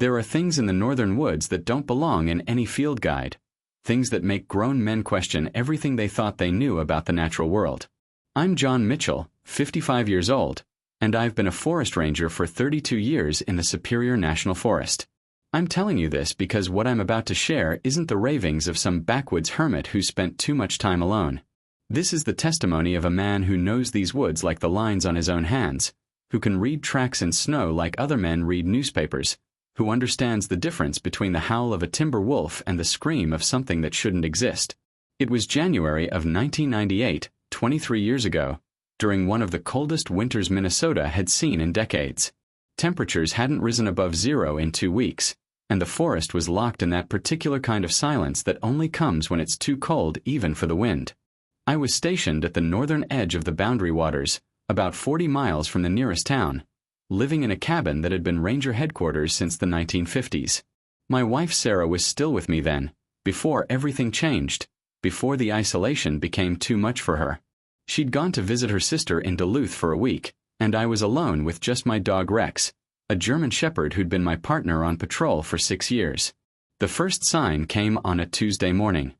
There are things in the northern woods that don't belong in any field guide. Things that make grown men question everything they thought they knew about the natural world. I'm John Mitchell, 55 years old, and I've been a forest ranger for 32 years in the Superior National Forest. I'm telling you this because what I'm about to share isn't the ravings of some backwoods hermit who spent too much time alone. This is the testimony of a man who knows these woods like the lines on his own hands, who can read tracks in snow like other men read newspapers, who understands the difference between the howl of a timber wolf and the scream of something that shouldn't exist. It was January of 1998, 23 years ago, during one of the coldest winters Minnesota had seen in decades. Temperatures hadn't risen above zero in 2 weeks, and the forest was locked in that particular kind of silence that only comes when it's too cold even for the wind. I was stationed at the northern edge of the Boundary Waters, about 40 miles from the nearest town, living in a cabin that had been ranger headquarters since the 1950s. My wife Sarah was still with me then, before everything changed, before the isolation became too much for her. She'd gone to visit her sister in Duluth for a week, and I was alone with just my dog Rex, a German Shepherd who'd been my partner on patrol for 6 years. The first sign came on a Tuesday morning.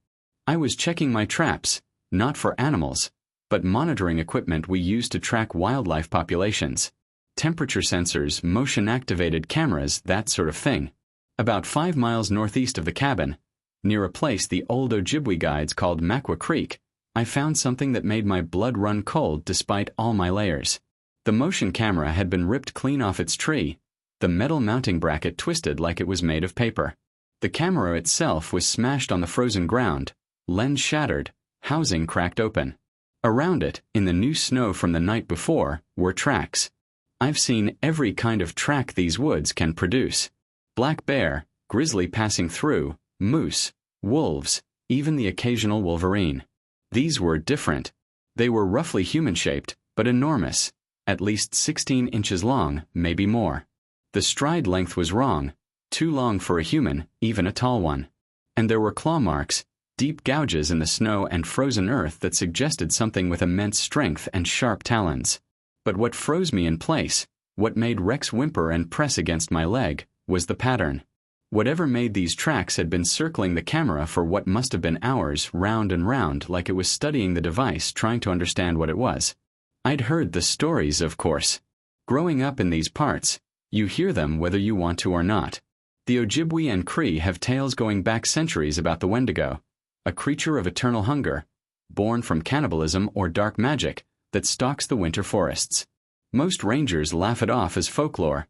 I was checking my traps, not for animals, but monitoring equipment we use to track wildlife populations. Temperature sensors, motion-activated cameras, that sort of thing. About 5 miles northeast of the cabin, near a place the old Ojibwe guides called Makwa Creek, I found something that made my blood run cold despite all my layers. The motion camera had been ripped clean off its tree, the metal mounting bracket twisted like it was made of paper. The camera itself was smashed on the frozen ground, lens shattered, housing cracked open. Around it, in the new snow from the night before, were tracks. I've seen every kind of track these woods can produce. Black bear, grizzly passing through, moose, wolves, even the occasional wolverine. These were different. They were roughly human-shaped, but enormous, at least 16 inches long, maybe more. The stride length was wrong, too long for a human, even a tall one. And there were claw marks, deep gouges in the snow and frozen earth that suggested something with immense strength and sharp talons. But what froze me in place, what made Rex whimper and press against my leg, was the pattern. Whatever made these tracks had been circling the camera for what must have been hours, round and round, like it was studying the device, trying to understand what it was. I'd heard the stories, of course. Growing up in these parts, you hear them whether you want to or not. The Ojibwe and Cree have tales going back centuries about the Wendigo, a creature of eternal hunger, born from cannibalism or dark magic, that stalks the winter forests. Most rangers laugh it off as folklore,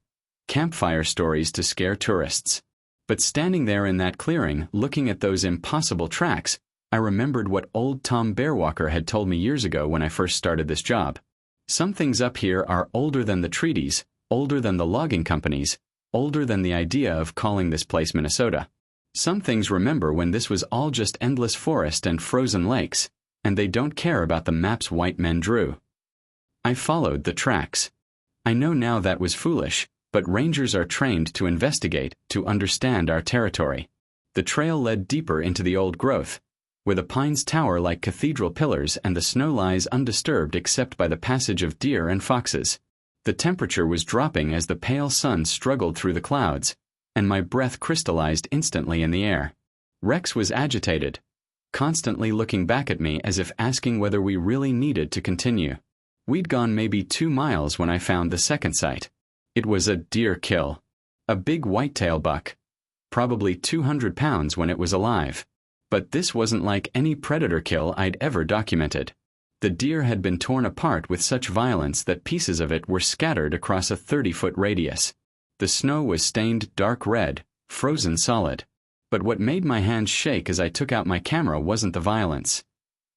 campfire stories to scare tourists. But standing there in that clearing, looking at those impossible tracks, I remembered what old Tom Bearwalker had told me years ago when I first started this job. Some things up here are older than the treaties, older than the logging companies, older than the idea of calling this place Minnesota. Some things remember when this was all just endless forest and frozen lakes, and they don't care about the maps white men drew. I followed the tracks. I know now that was foolish, but rangers are trained to investigate, to understand our territory. The trail led deeper into the old growth, where the pines tower like cathedral pillars and the snow lies undisturbed except by the passage of deer and foxes. The temperature was dropping as the pale sun struggled through the clouds, and my breath crystallized instantly in the air. Rex was agitated, constantly looking back at me as if asking whether we really needed to continue. We'd gone maybe 2 miles when I found the second sight. It was a deer kill. A big whitetail buck. Probably 200 pounds when it was alive. But this wasn't like any predator kill I'd ever documented. The deer had been torn apart with such violence that pieces of it were scattered across a 30-foot radius. The snow was stained dark red, frozen solid. But what made my hands shake as I took out my camera wasn't the violence.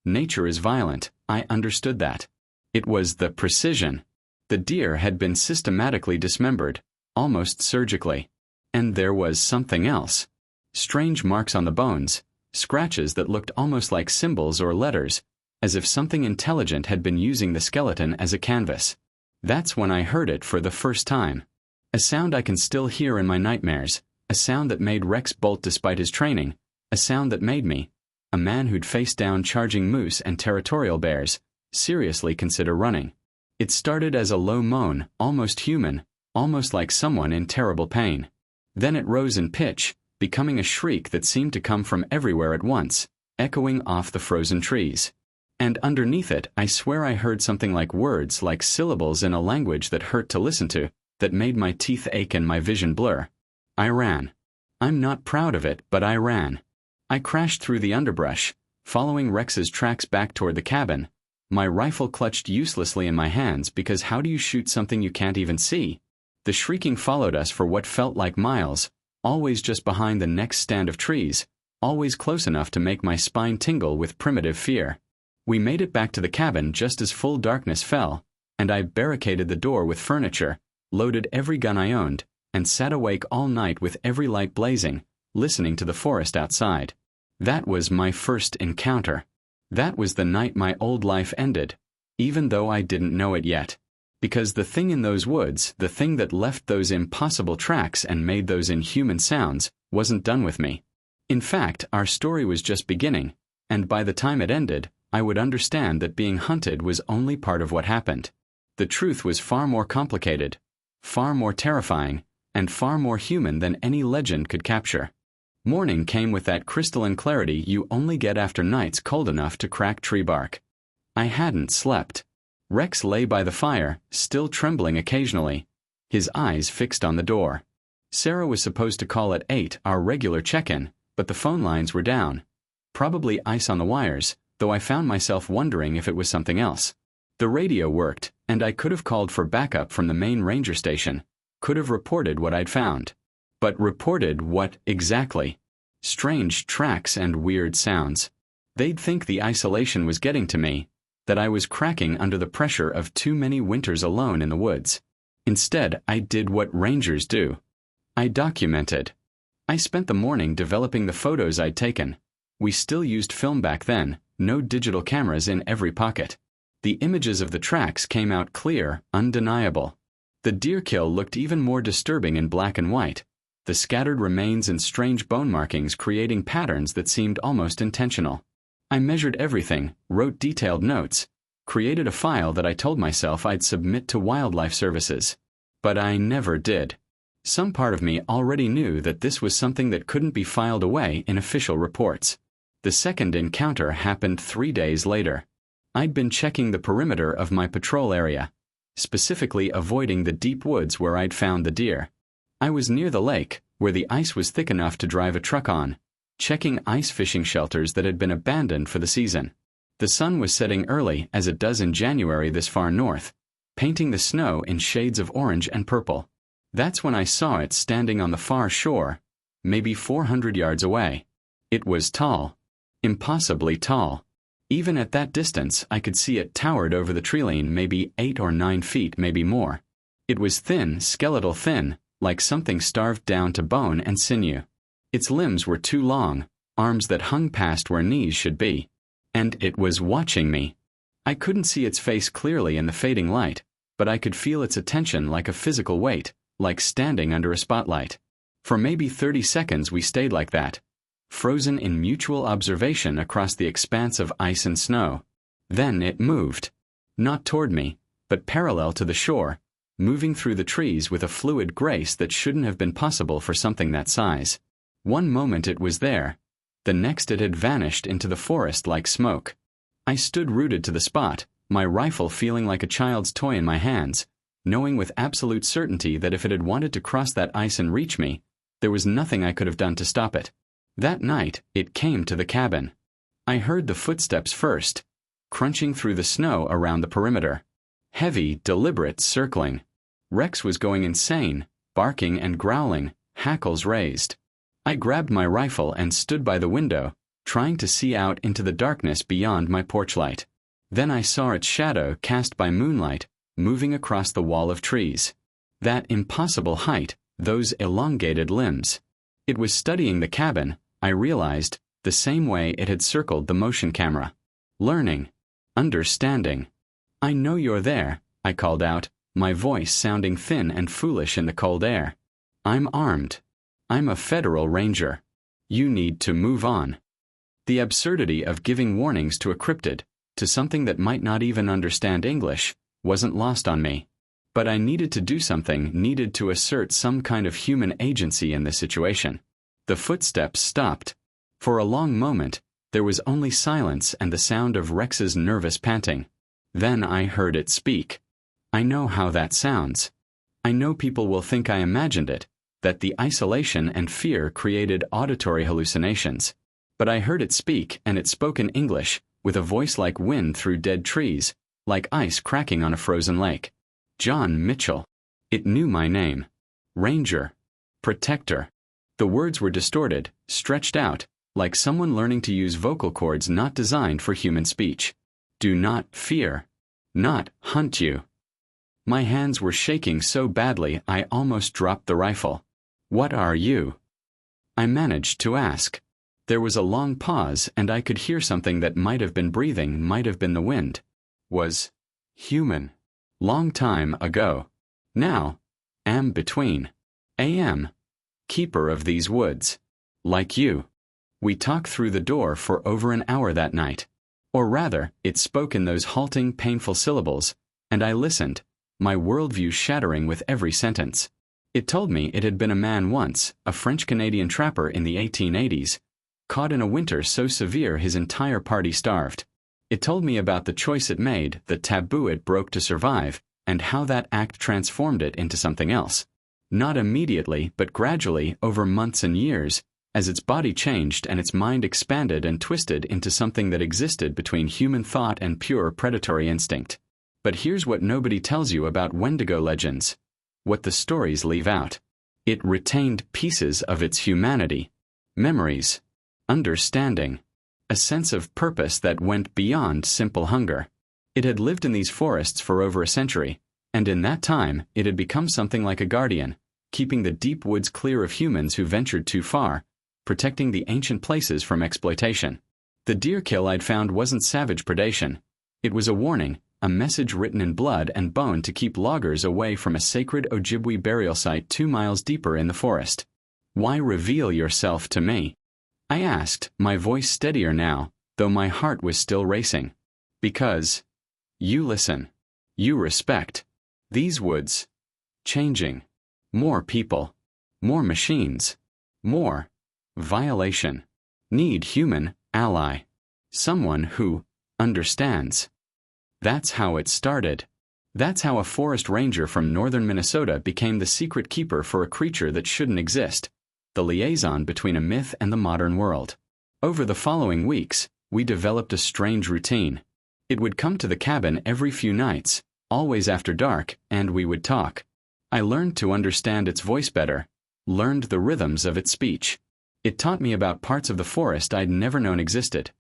Nature is violent, I understood that. It was the precision. The deer had been systematically dismembered, almost surgically. And there was something else. Strange marks on the bones, scratches that looked almost like symbols or letters, as if something intelligent had been using the skeleton as a canvas. That's when I heard it for the first time. A sound I can still hear in my nightmares, a sound that made Rex bolt despite his training, a sound that made me, a man who'd faced down charging moose and territorial bears, seriously consider running. It started as a low moan, almost human, almost like someone in terrible pain. Then it rose in pitch, becoming a shriek that seemed to come from everywhere at once, echoing off the frozen trees. And underneath it, I swear I heard something like words, like syllables in a language that hurt to listen to, that made my teeth ache and my vision blur. I ran. I'm not proud of it, but I ran. I crashed through the underbrush, following Rex's tracks back toward the cabin, my rifle clutched uselessly in my hands because how do you shoot something you can't even see? The shrieking followed us for what felt like miles, always just behind the next stand of trees, always close enough to make my spine tingle with primitive fear. We made it back to the cabin just as full darkness fell, and I barricaded the door with furniture, loaded every gun I owned, and sat awake all night with every light blazing, listening to the forest outside. That was my first encounter. That was the night my old life ended, even though I didn't know it yet. Because the thing in those woods, the thing that left those impossible tracks and made those inhuman sounds, wasn't done with me. In fact, our story was just beginning, and by the time it ended, I would understand that being hunted was only part of what happened. The truth was far more complicated, far more terrifying, and far more human than any legend could capture. Morning came with that crystalline clarity you only get after nights cold enough to crack tree bark. I hadn't slept. Rex lay by the fire, still trembling occasionally, his eyes fixed on the door. Sarah was supposed to call at 8, our regular check-in, but the phone lines were down. Probably ice on the wires, though I found myself wondering if it was something else. The radio worked, and I could have called for backup from the main ranger station, could have reported what I'd found. But reported what exactly? Strange tracks and weird sounds. They'd think the isolation was getting to me, that I was cracking under the pressure of too many winters alone in the woods. Instead, I did what rangers do. I documented. I spent the morning developing the photos I'd taken. We still used film back then, no digital cameras in every pocket. The images of the tracks came out clear, undeniable. The deer kill looked even more disturbing in black and white, the scattered remains and strange bone markings creating patterns that seemed almost intentional. I measured everything, wrote detailed notes, created a file that I told myself I'd submit to wildlife services. But I never did. Some part of me already knew that this was something that couldn't be filed away in official reports. The second encounter happened 3 days later. I'd been checking the perimeter of my patrol area, specifically avoiding the deep woods where I'd found the deer. I was near the lake, where the ice was thick enough to drive a truck on, checking ice fishing shelters that had been abandoned for the season. The sun was setting early, as it does in January this far north, painting the snow in shades of orange and purple. That's when I saw it standing on the far shore, maybe 400 yards away. It was tall. Impossibly tall. Even at that distance, I could see it towered over the treeline maybe 8 or 9 feet, maybe more. It was thin, skeletal thin, like something starved down to bone and sinew. Its limbs were too long, arms that hung past where knees should be. And it was watching me. I couldn't see its face clearly in the fading light, but I could feel its attention like a physical weight, like standing under a spotlight. For maybe 30 seconds we stayed like that, frozen in mutual observation across the expanse of ice and snow. Then it moved. Not toward me, but parallel to the shore, moving through the trees with a fluid grace that shouldn't have been possible for something that size. One moment it was there, the next it had vanished into the forest like smoke. I stood rooted to the spot, my rifle feeling like a child's toy in my hands, knowing with absolute certainty that if it had wanted to cross that ice and reach me, there was nothing I could have done to stop it. That night, it came to the cabin. I heard the footsteps first, crunching through the snow around the perimeter. Heavy, deliberate circling. Rex was going insane, barking and growling, hackles raised. I grabbed my rifle and stood by the window, trying to see out into the darkness beyond my porch light. Then I saw its shadow cast by moonlight, moving across the wall of trees. That impossible height, those elongated limbs. It was studying the cabin, I realized, the same way it had circled the motion camera. Learning. Understanding. "I know you're there," I called out, my voice sounding thin and foolish in the cold air. "I'm armed. I'm a federal ranger. You need to move on." The absurdity of giving warnings to a cryptid, to something that might not even understand English, wasn't lost on me. But I needed to do something, needed to assert some kind of human agency in this situation. The footsteps stopped. For a long moment, there was only silence and the sound of Rex's nervous panting. Then I heard it speak. I know how that sounds. I know people will think I imagined it, that the isolation and fear created auditory hallucinations. But I heard it speak, and it spoke in English, with a voice like wind through dead trees, like ice cracking on a frozen lake. John Mitchell. It knew my name. Ranger. Protector. The words were distorted, stretched out, like someone learning to use vocal cords not designed for human speech. Do not fear. Not hunt you. My hands were shaking so badly I almost dropped the rifle. What are you? I managed to ask. There was a long pause, and I could hear something that might have been breathing, might have been the wind. Was human. Long time ago. Now, am between. Am. Keeper of these woods. Like you. We talked through the door for over an hour that night. Or rather, it spoke in those halting, painful syllables, and I listened, my worldview shattering with every sentence. It told me it had been a man once, a French-Canadian trapper in the 1880s, caught in a winter so severe his entire party starved. It told me about the choice it made, the taboo it broke to survive, and how that act transformed it into something else. Not immediately, but gradually, over months and years, as its body changed and its mind expanded and twisted into something that existed between human thought and pure predatory instinct. But here's what nobody tells you about Wendigo legends. What the stories leave out. It retained pieces of its humanity. Memories. Understanding. A sense of purpose that went beyond simple hunger. It had lived in these forests for over a century, and in that time it had become something like a guardian, keeping the deep woods clear of humans who ventured too far, protecting the ancient places from exploitation. The deer kill I'd found wasn't savage predation. It was a warning, a message written in blood and bone to keep loggers away from a sacred Ojibwe burial site 2 miles deeper in the forest. Why reveal yourself to me? I asked, my voice steadier now, though my heart was still racing. Because you listen. You respect. These woods. Changing. More people. More machines. More. Violation. Need human ally. Someone who understands. That's how it started. That's how a forest ranger from northern Minnesota became the secret keeper for a creature that shouldn't exist, the liaison between a myth and the modern world. Over the following weeks, we developed a strange routine. It would come to the cabin every few nights, always after dark, and we would talk. I learned to understand its voice better, learned the rhythms of its speech. It taught me about parts of the forest I'd never known existed.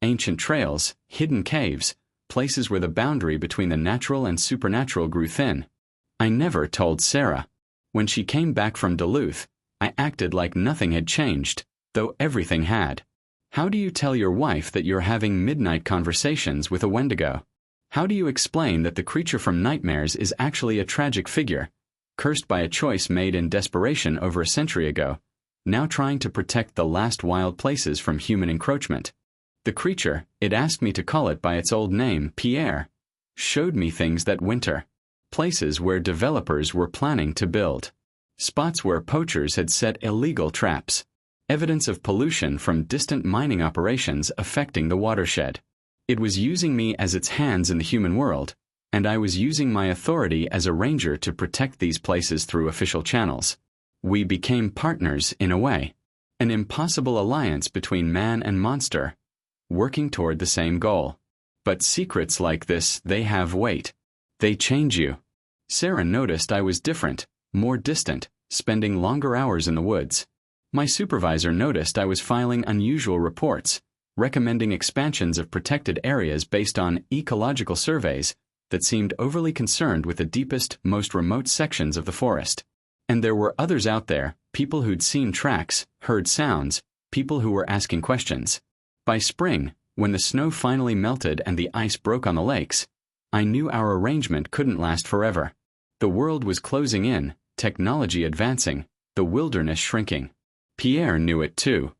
Ancient trails, hidden caves, places where the boundary between the natural and supernatural grew thin. I never told Sarah. When she came back from Duluth, I acted like nothing had changed, though everything had. How do you tell your wife that you're having midnight conversations with a Wendigo? How do you explain that the creature from nightmares is actually a tragic figure, cursed by a choice made in desperation over a century ago, now trying to protect the last wild places from human encroachment? The creature, it asked me to call it by its old name, Pierre, showed me things that winter. Places where developers were planning to build. Spots where poachers had set illegal traps. Evidence of pollution from distant mining operations affecting the watershed. It was using me as its hands in the human world, and I was using my authority as a ranger to protect these places through official channels. We became partners in a way. An impossible alliance between man and monster, working toward the same goal. But secrets like this, they have weight. They change you. Sarah noticed I was different, more distant, spending longer hours in the woods. My supervisor noticed I was filing unusual reports, recommending expansions of protected areas based on ecological surveys that seemed overly concerned with the deepest, most remote sections of the forest. And there were others out there, people who'd seen tracks, heard sounds, people who were asking questions. By spring, when the snow finally melted and the ice broke on the lakes, I knew our arrangement couldn't last forever. The world was closing in, technology advancing, the wilderness shrinking. Pierre knew it too.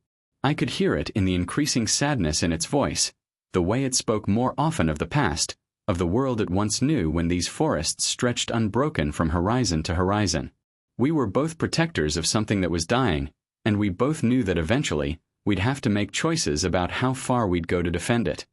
I could hear it in the increasing sadness in its voice, the way it spoke more often of the past, of the world it once knew when these forests stretched unbroken from horizon to horizon. We were both protectors of something that was dying, and we both knew that eventually, we'd have to make choices about how far we'd go to defend it.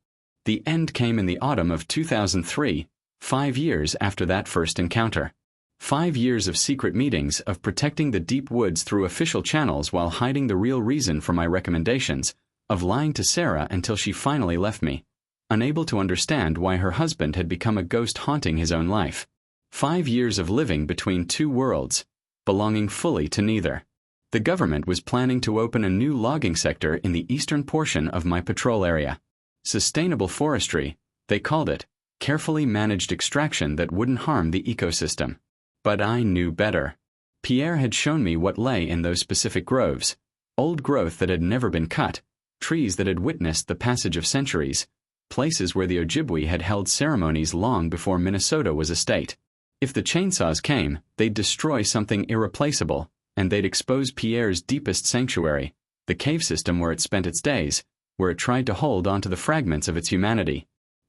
The end came in the autumn of 2003, 5 years after that first encounter. 5 years of secret meetings, of protecting the deep woods through official channels while hiding the real reason for my recommendations, of lying to Sarah until she finally left me, unable to understand why her husband had become a ghost haunting his own life. 5 years of living between two worlds, belonging fully to neither. The government was planning to open a new logging sector in the eastern portion of my patrol area. Sustainable forestry, they called it, carefully managed extraction that wouldn't harm the ecosystem. But I knew better. Pierre had shown me what lay in those specific groves, old growth that had never been cut, trees that had witnessed the passage of centuries, places where the Ojibwe had held ceremonies long before Minnesota was a state. If the chainsaws came, they'd destroy something irreplaceable, and they'd expose Pierre's deepest sanctuary, the cave system where it spent its days, where it tried to hold onto the fragments of its humanity.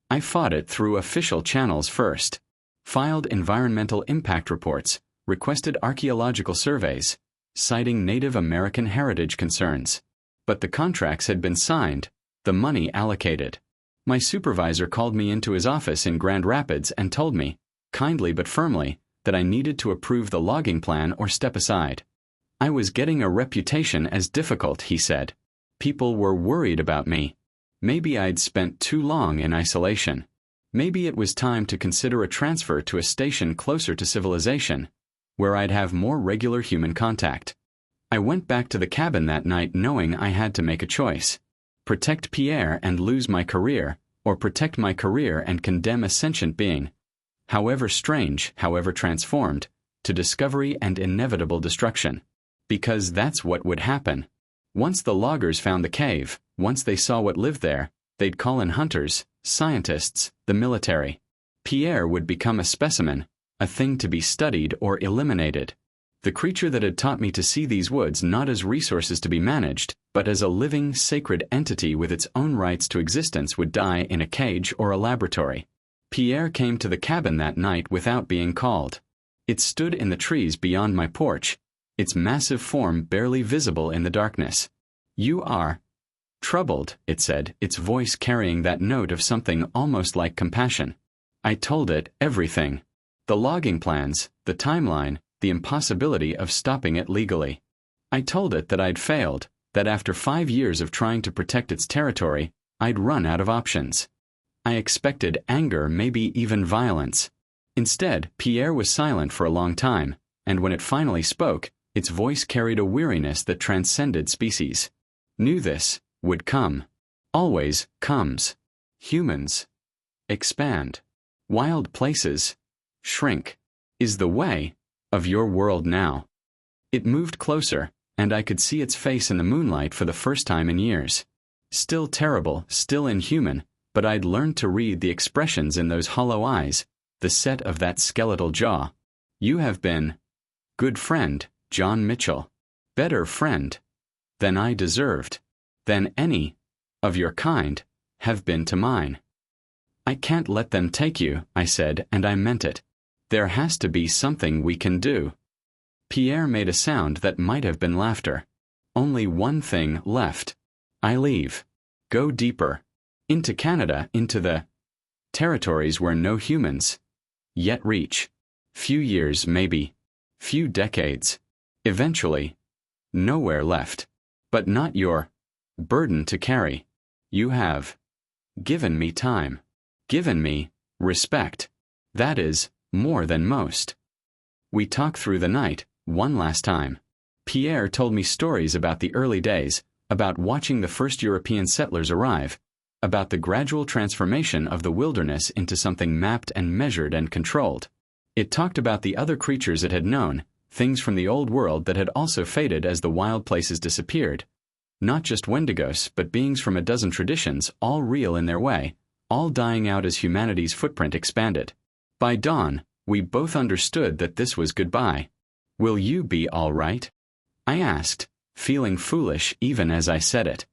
I fought it through official channels first. Filed environmental impact reports, requested archaeological surveys, citing Native American heritage concerns. But the contracts had been signed, the money allocated. My supervisor called me into his office in Grand Rapids and told me, kindly but firmly, that I needed to approve the logging plan or step aside. I was getting a reputation as difficult, he said. People were worried about me. Maybe I'd spent too long in isolation. Maybe it was time to consider a transfer to a station closer to civilization, where I'd have more regular human contact. I went back to the cabin that night knowing I had to make a choice. Protect Pierre and lose my career, or protect my career and condemn a sentient being, however strange, however transformed, to discovery and inevitable destruction. Because that's what would happen. Once the loggers found the cave, once they saw what lived there, they'd call in hunters, scientists, the military. Pierre would become a specimen, a thing to be studied or eliminated. The creature that had taught me to see these woods not as resources to be managed, but as a living, sacred entity with its own rights to existence would die in a cage or a laboratory. Pierre came to the cabin that night without being called. It stood in the trees beyond my porch, its massive form barely visible in the darkness. "You are troubled," it said, its voice carrying that note of something almost like compassion. I told it everything. The logging plans, the timeline, the impossibility of stopping it legally. I told it that I'd failed, that after 5 years of trying to protect its territory, I'd run out of options. I expected anger, maybe even violence. Instead, Pierre was silent for a long time, and when it finally spoke, its voice carried a weariness that transcended species. Knew this would come. Always comes. Humans expand. Wild places shrink. Is the way of your world now. It moved closer, and I could see its face in the moonlight for the first time in years. Still terrible, still inhuman, but I'd learned to read the expressions in those hollow eyes, the set of that skeletal jaw. You have been, good friend, John Mitchell, better friend than I deserved, than any of your kind have been to mine. I can't let them take you, I said, and I meant it. There has to be something we can do. Pierre made a sound that might have been laughter. Only one thing left. I leave. Go deeper. Into Canada, into the territories where no humans yet reach. Few years, maybe. Few decades. Eventually. Nowhere left. But not your burden to carry. You have given me time. Given me respect. That is more than most. We talked through the night, one last time. Pierre told me stories about the early days, about watching the first European settlers arrive, about the gradual transformation of the wilderness into something mapped and measured and controlled. It talked about the other creatures it had known, things from the old world that had also faded as the wild places disappeared. Not just Wendigos, but beings from a dozen traditions, all real in their way, all dying out as humanity's footprint expanded. By dawn, we both understood that this was goodbye. Will you be all right? I asked, feeling foolish even as I said it.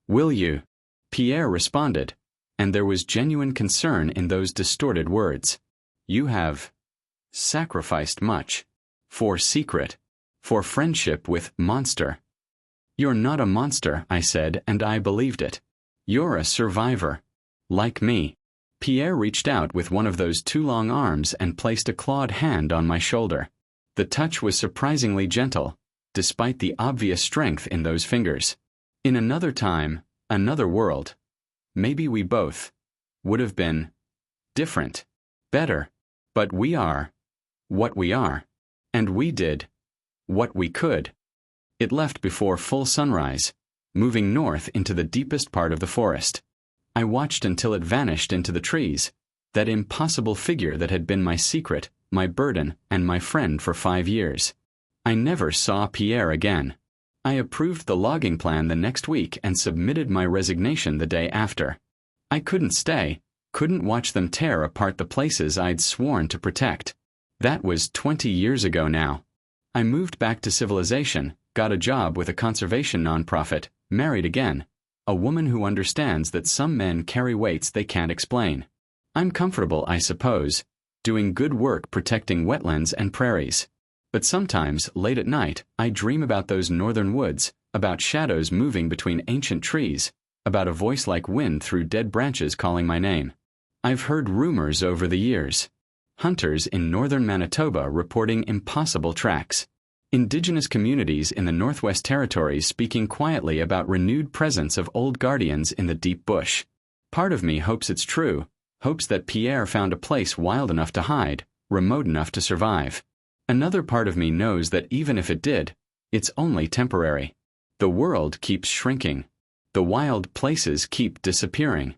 Will you? Pierre responded, and there was genuine concern in those distorted words. You have sacrificed much. For secret. For friendship with monster. You're not a monster, I said, and I believed it. You're a survivor. Like me. Pierre reached out with one of those two long arms and placed a clawed hand on my shoulder. The touch was surprisingly gentle, despite the obvious strength in those fingers. In another time, another world, maybe we both would have been different, better, but we are what we are, and we did what we could. It left before full sunrise, moving north into the deepest part of the forest. I watched until it vanished into the trees, that impossible figure that had been my secret, my burden, and my friend for 5 years. I never saw Pierre again. I approved the logging plan the next week and submitted my resignation the day after. I couldn't stay, couldn't watch them tear apart the places I'd sworn to protect. That was 20 years ago now. I moved back to civilization, got a job with a conservation nonprofit, married again. A woman who understands that some men carry weights they can't explain. I'm comfortable, I suppose, doing good work protecting wetlands and prairies. But sometimes, late at night, I dream about those northern woods, about shadows moving between ancient trees, about a voice like wind through dead branches calling my name. I've heard rumors over the years. Hunters in northern Manitoba reporting impossible tracks. Indigenous communities in the Northwest Territories speaking quietly about renewed presence of old guardians in the deep bush. Part of me hopes it's true, hopes that Pierre found a place wild enough to hide, remote enough to survive. Another part of me knows that even if it did, it's only temporary. The world keeps shrinking. The wild places keep disappearing.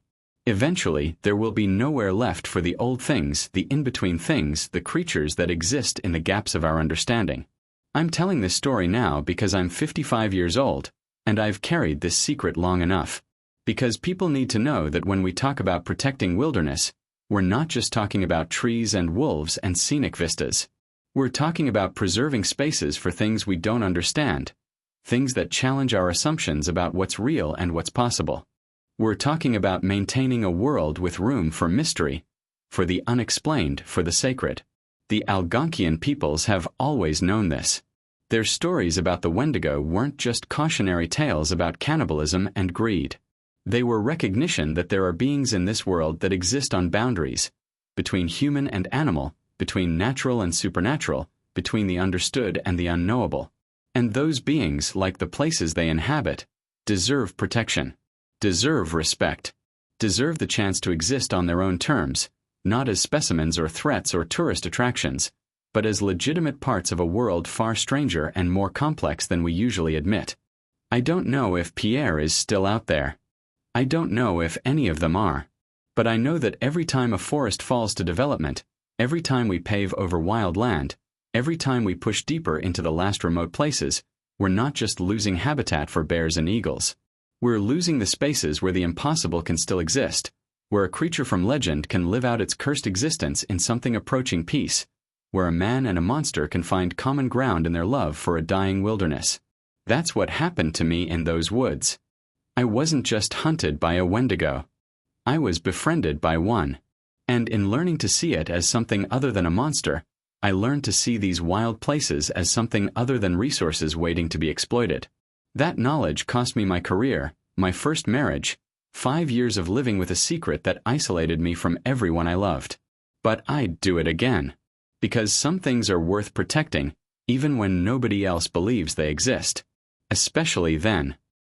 Eventually, there will be nowhere left for the old things, the in-between things, the creatures that exist in the gaps of our understanding. I'm telling this story now because I'm 55 years old, and I've carried this secret long enough. Because people need to know that when we talk about protecting wilderness, we're not just talking about trees and wolves and scenic vistas. We're talking about preserving spaces for things we don't understand, things that challenge our assumptions about what's real and what's possible. We're talking about maintaining a world with room for mystery, for the unexplained, for the sacred. The Algonquian peoples have always known this. Their stories about the Wendigo weren't just cautionary tales about cannibalism and greed. They were recognition that there are beings in this world that exist on boundaries, between human and animal, between natural and supernatural, between the understood and the unknowable. And those beings, like the places they inhabit, deserve protection, deserve respect, deserve the chance to exist on their own terms, not as specimens or threats or tourist attractions, but as legitimate parts of a world far stranger and more complex than we usually admit. I don't know if Pierre is still out there. I don't know if any of them are. But I know that every time a forest falls to development, every time we pave over wild land, every time we push deeper into the last remote places, we're not just losing habitat for bears and eagles. We're losing the spaces where the impossible can still exist, where a creature from legend can live out its cursed existence in something approaching peace, where a man and a monster can find common ground in their love for a dying wilderness. That's what happened to me in those woods. I wasn't just hunted by a Wendigo. I was befriended by one. And in learning to see it as something other than a monster, I learned to see these wild places as something other than resources waiting to be exploited. That knowledge cost me my career, my first marriage, 5 years of living with a secret that isolated me from everyone I loved. But I'd do it again. Because some things are worth protecting, even when nobody else believes they exist. Especially then.